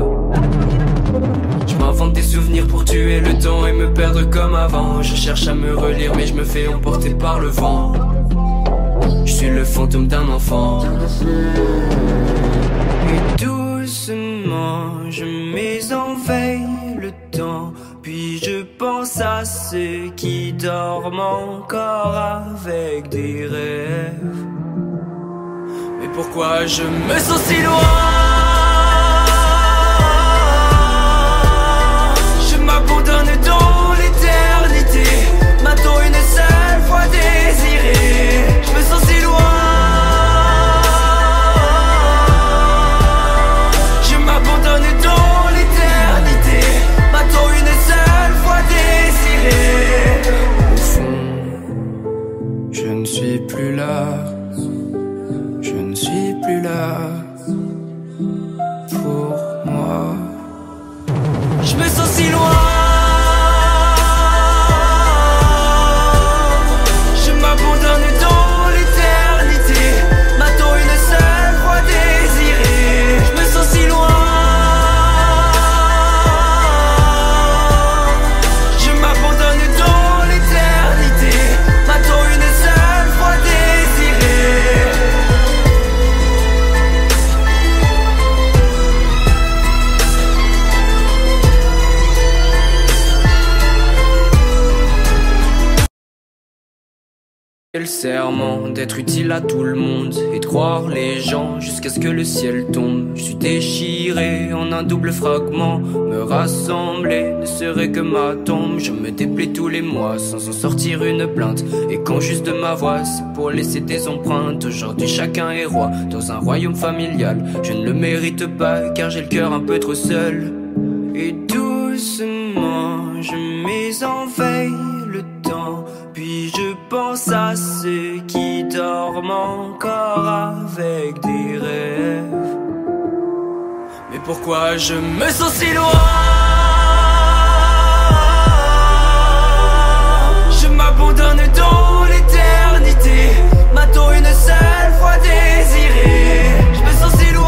Je m'invente des souvenirs pour tuer le temps et me perdre comme avant. Je cherche à me relire mais je me fais emporter par le vent. Je suis le fantôme d'un enfant. Et doucement je mets en veille le temps. Puis je pense à ceux qui dorment encore avec des rêves. Mais pourquoi je me sens si loin? Je m'abandonne dans l'éternité. M'a-t-on une seule fois désiré? Je me sens si loin. Je m'abandonne dans l'éternité. M'a-t-on une seule fois désiré? Au fond, je ne suis plus là. Je ne suis plus là pour moi. Je me sens si loin. Je m'abandonne dans l'éternité. M'a-t-on une seule fois désiré? Je me sens si loin. Je m'abandonne dans l'éternité. M'a-t-on une seule fois désiré? Le serment d'être utile à tout le monde et de croire les gens jusqu'à ce que le ciel tombe. Je suis déchiré en un double fragment. Me rassembler ne serait que ma tombe. Je me déplais tous les mois sans en sortir une plainte. Et quand juste de ma voix c'est pour laisser des empreintes. Aujourd'hui chacun est roi dans un royaume familial. Je ne le mérite pas car j'ai le cœur un peu trop seul. Et doucement je mets en veille le temps. Puis je pense à ceux qui dorment encore avec des rêves. Mais pourquoi je me sens si loin? Je m'abandonne dans l'éternité. M'a-t-on une seule fois désiré? Je me sens si loin.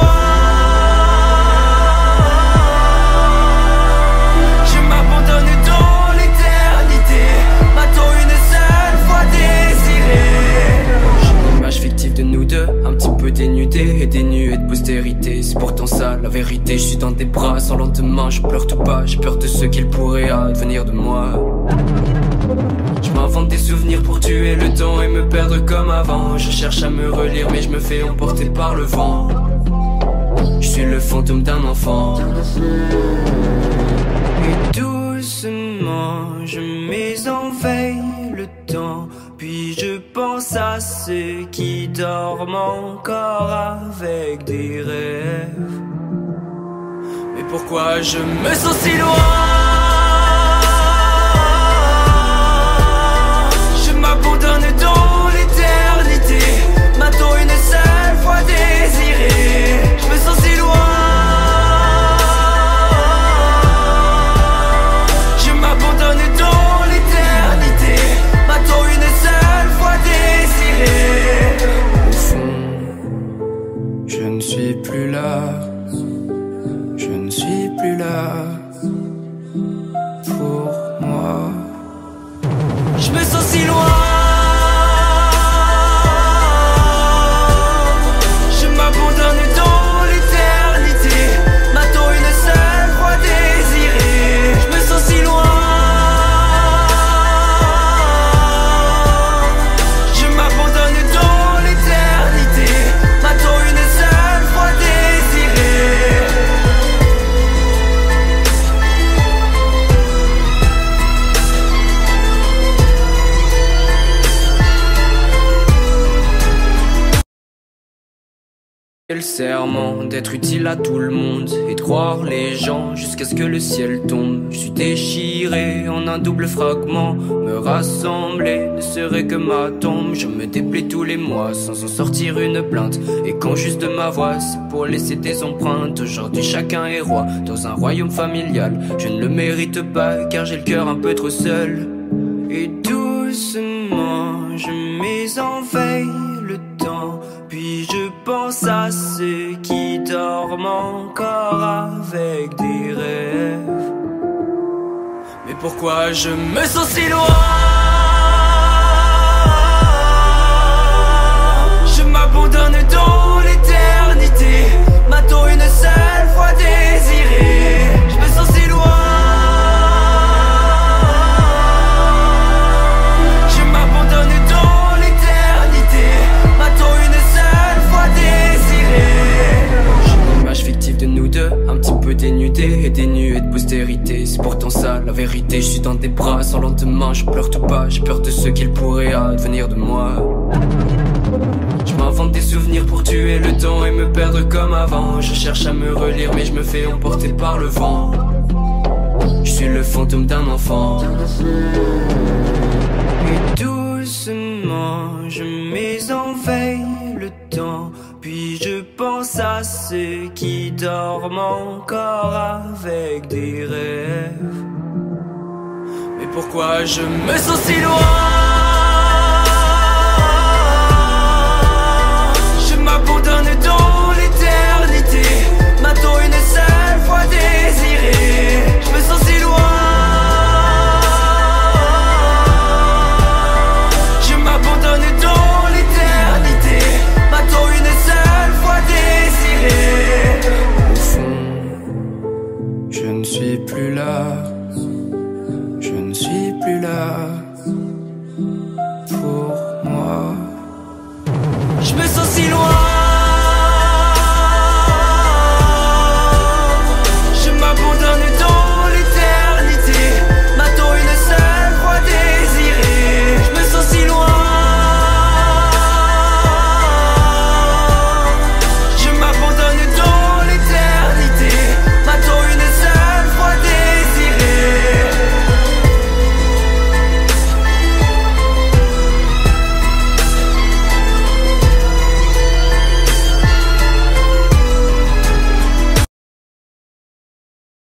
c'est pourtant ça la vérité. Je suis dans tes bras sans lendemain, je pleure tout bas. J'ai peur de ce qu'il pourrait advenir de moi. Je m'invente des souvenirs pour tuer le temps et me perdre comme avant. Je cherche à me relire mais je me fais emporter par le vent. Je suis le fantôme d'un enfant. Et doucement je mets en veille le temps. Puis je pense à ceux qui dorment encore avec des rêves. Mais pourquoi je me sens si loin? Je m'abandonne dans l'éternité. M'a-t-on une seule fois désiré? Je me sens si loin. Je m'abandonne dans l'éternité. M'a-t-on une seule fois désiré? Au fond, je ne suis plus là. Je ne suis plus là pour moi. Je me sens si loin. Je m'abandonne dans l'éternité. M'a-t-on une seule fois désiré? Je me sens si loin. Je m'abandonne dans l'éternité. M'a-t-on une seule fois désiré? Le serment d'être utile à tout le monde et de croire les gens jusqu'à ce que le ciel tombe. Je suis déchiré en un double fragment. Me rassembler ne serait que ma tombe. Je me déplais tous les mois sans en sortir une plainte. Et quand juste de ma voix c'est pour laisser des empreintes. Aujourd'hui chacun est roi dans un royaume familial. Je ne le mérite pas car j'ai le cœur un peu trop seul. Et doucement je mets en veille le temps. Puis je pense à ceux qui dorment encore avec des rêves. Mais pourquoi je me sens si loin? Je m'abandonne dans l'éternité. M'a-t-on une seule fois désiré? Je me sens si loin. Je m'abandonne dans l'éternité. M'a-t-on une seule fois désiré? J'ai une image fictive de nous deux, un petit peu dénudée et dénuée de postérité. C'est pourtant ça la vérité. Je suis dans tes bras sans lendemain, je pleure tout bas. J'ai peur de ce qu'il pourrait advenir de moi. Je m'invente des souvenirs pour tuer le temps et me perdre comme avant. Je cherche à me relire mais je me fais emporter par le vent. Je suis le fantôme d'un enfant. Et doucement je mets en veille le temps. Puis je pense à ceux qui dorment encore avec des rêves. Mais pourquoi je me sens si loin? Je m'abandonne dans l'éternité. M'a-t-on une seule fois désiré? Je me sens si loin. Je m'abandonne dans l'éternité. M'a-t-on une seule fois désiré? Au fond, je ne suis plus là. Je ne suis plus là pour moi. Je me sens si loin. Je m'abandonne dans l'éternité. M'a-t-on une seule fois désiré? Je me sens si loin. Je m'abandonne dans l'éternité. M'a-t-on une seule fois désiré?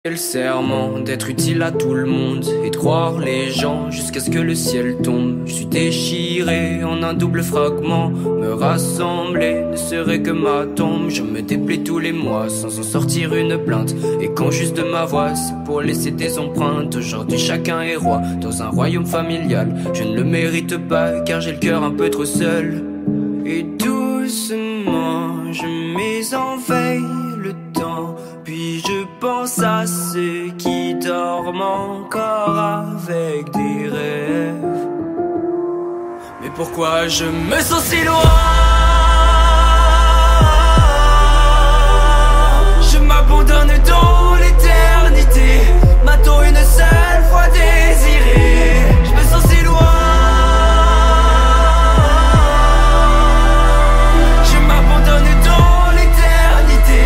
Le serment d'être utile à tout le monde et de croire les gens jusqu'à ce que le ciel tombe. Je suis déchiré en un double fragment. Me rassembler ne serait que ma tombe. Je me déplais tous les mois sans en sortir une plainte. Et quand juste de ma voix c'est pour laisser des empreintes. Aujourd'hui chacun est roi dans un royaume familial. Je ne le mérite pas car j'ai le cœur un peu trop seul. Et doucement je mets en veille le pense à ceux qui dorment encore avec des rêves. Mais pourquoi je me sens si loin? Je m'abandonne dans l'éternité, m'a-t-on une seule fois désiré? Je me sens si loin. Je m'abandonne dans l'éternité,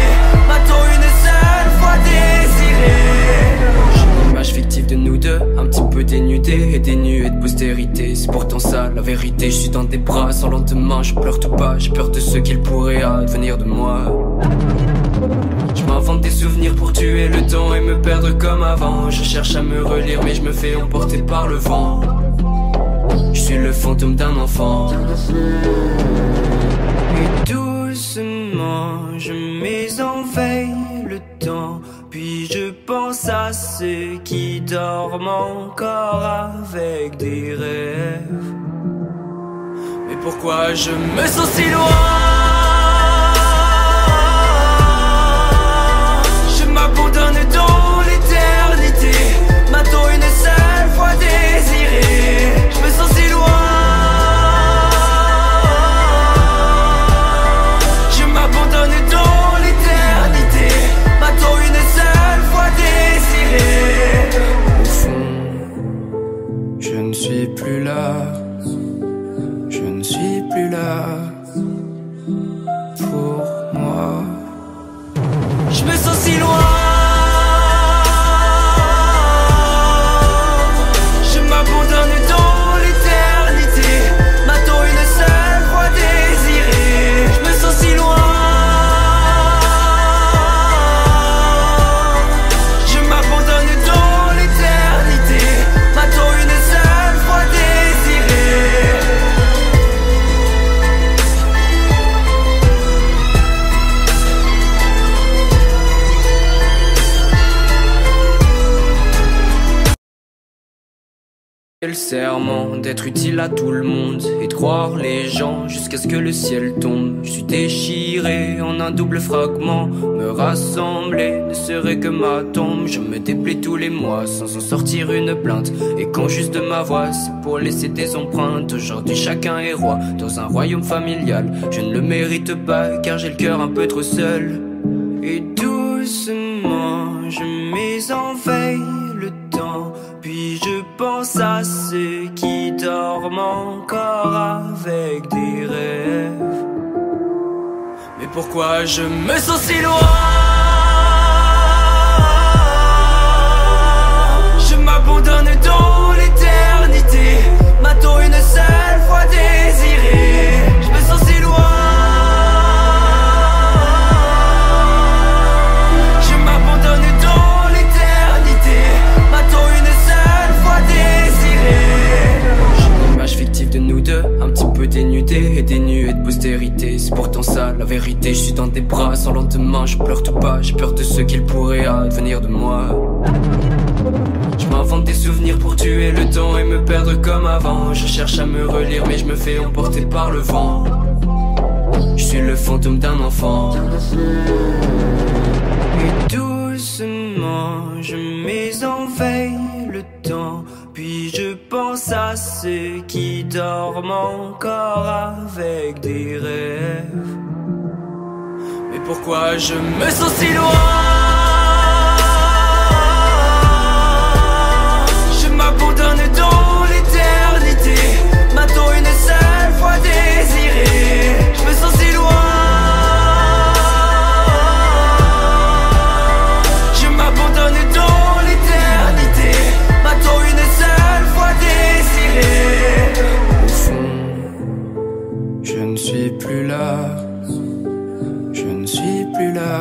m'a-t-on une seule fois désiré? J'ai une image fictive de nous deux, un petit peu dénudée et dénuée de postérité. C'est pourtant ça la vérité, je suis dans tes bras sans lendemain. Je pleure tout bas, j'ai peur de ce qu'il pourrait advenir de moi. Je m'invente des souvenirs pour tuer le temps et me perdre comme avant. Je cherche à me relire mais je me fais emporter par le vent. Je suis le fantôme d'un enfant. Et doucement je mets en veille le temps, puis je pense à ceux qui dorment encore avec des rêves. Mais pourquoi je me sens si loin? Je m'abandonne dans l'éternité, m'a-t-on une seule fois désiré? Je me sens si loin. Je m'abandonne dans l'éternité, m'a-t-on une seule fois désiré? Au fond, je ne suis plus là. Je ne suis plus là pour moi. Je me sens si loin. Je m'abandonne dans l'éternité, m'a-t-on une seule fois désiré? Je me sens si loin. Je m'abandonne dans l'éternité, m'a-t-on une seule fois désiré? Le serment d'être utile à tout le monde et de croire les gens jusqu'à ce que le ciel tombe. Je suis déchiré en un double fragment. Me rassembler ne serait que ma tombe. Je me déplais tous les mois sans en sortir une plainte. Et quand juste de ma voix c'est pour laisser des empreintes. Aujourd'hui chacun est roi dans un royaume familial. Je ne le mérite pas car j'ai le cœur un peu trop seul. Et doucement je mets en veille le temps, puis je pense à ceux qui dorment encore avec des rêves. Mais pourquoi je me sens si loin? Je m'abandonne dans l'éternité, m'a-t-on une seule fois désiré? Je me sens si loin. Je m'abandonne dans l'éternité, m'a-t-on une seule fois désiré? J'ai une image fictive de nous deux, un petit peu dénudée et dénuée de postérité. C'est pourtant ça la vérité, je suis dans tes bras sans lendemain. Je pleure tout bas, j'ai peur de ce qu'il pourrait advenir de moi. Je m'invente des souvenirs pour tuer le temps et me perdre comme avant. Je cherche à me relire mais je me fais emporter par le vent. Je suis le fantôme d'un enfant. Et doucement je mets en veille le temps, puis je pense à ceux qui dorment encore avec des rêves. Mais pourquoi je me sens si loin? Je m'abandonne dans l'éternité, m'a-t-on une seule fois désiré? Je me sens si loin. Je m'abandonne dans l'éternité, m'a-t-on une seule fois désiré? Au fond, je ne suis plus là. Je ne suis plus là.